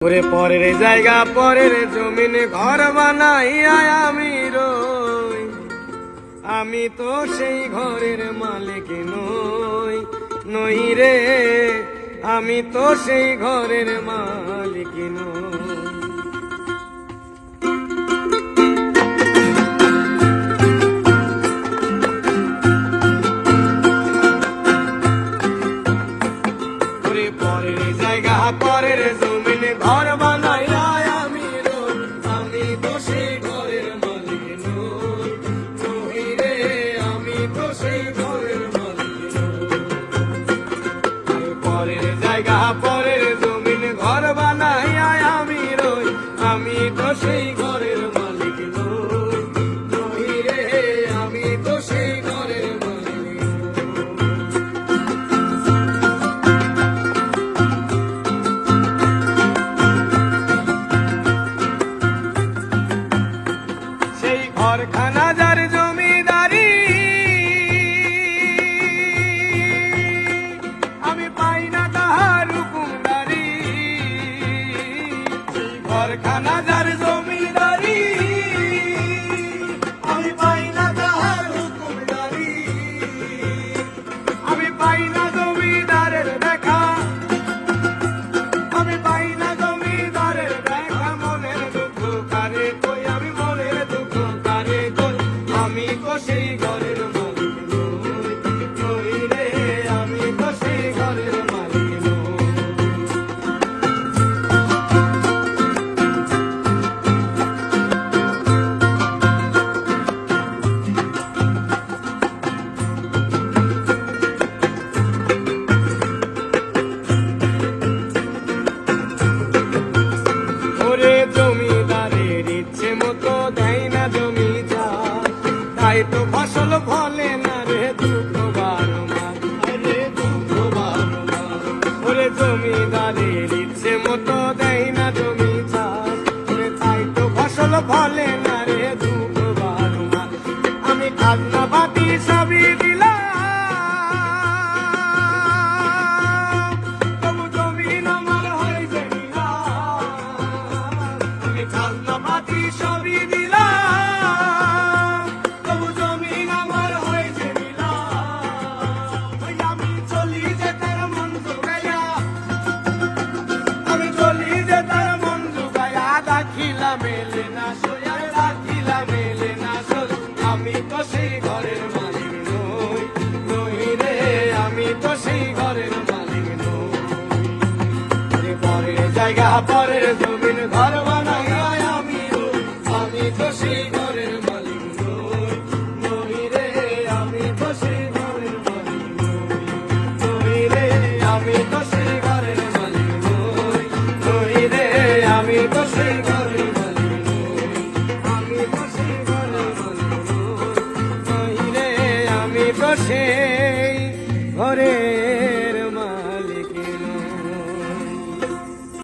ওরে পরের জায়গা পরের জমিন ঘর বানাইয়া আমি রই, আমি তো সেই ঘরের মালিক নই, নই রে আমি তো সেই ঘরের মালিক নই। ওরে পরের জায়গা পরের জমিন ঘর বানাইয়া আমি রই, আমি তো সেই ঘরের মালিক নই, নই রে আমি তো সেই ঘরের মালিক নই। পরের জায়গা পরের জমিন ঘর বানাইয়া আমি রই, আমি তো সেই ঘরের মালিক নই, নই রে আমি তো সেই ঘরের মালিক নই। সেই ঘরখানা যার জমিদারি আমি পাই না তাহার হুকুমদারি, সেই ঘরখানা যার জমিদারি আমি পাই না তাহার হুকুমদারি, আমি পাই না জমিদারের দেখা, আমি পাই না জমিদারের দেখা, মনের দুঃখ কারে কই আমি মনের দুঃখ কারে কই, আমি তো সেই ঘরের মালিক নই, নই রে আমি তো সেই ঘরের মালিক নই। ওরে জমিদারের ইচ্ছে মতো দেয় না জমি চাষ, তাই তো ফসল ফলে না রে দুঃখ বারবার, রে দুঃখ বারবার। ওরে জমিদারের ইচ্ছে মতো দেয় না জমি চাষ, ওরে তাই তো ফসল ফলে না রে দুঃখ বারবার। আমি খাজনা পাতি সবই দিলাম, তবু জমিন আমার হয়েছে নিলাম, আমি খাজনা পাতি সবই দিলাম, তবু জমিন আমার হয়েছে নিলাম। ওই আমি চলি যে তার মন জুগাইয়া, আমি চলি যে তার মন জুগাইয়া, দাখিলা মেলে না সোয়া, দাখিলা মেলে না সোল, আমি তো সেই ঘরের মালিক নই, নই রে আমি তো সেই ঘরের মালিক নই। আরে পরের জায়গা পরের জমিন ঘর বানাইয়া আমি রই, আমি তো সেই ঘরের মালিক নই, নই রে আমি তো সেই ঘরের মালিক নই, নই রে আমি তো সেই ঘরের মালিক নই, নই রে আমি তো সেই ঘরের মালিক নই, আমি তো সেই ঘরের মালিক নই, নই রে আমি তো সেই ঘরের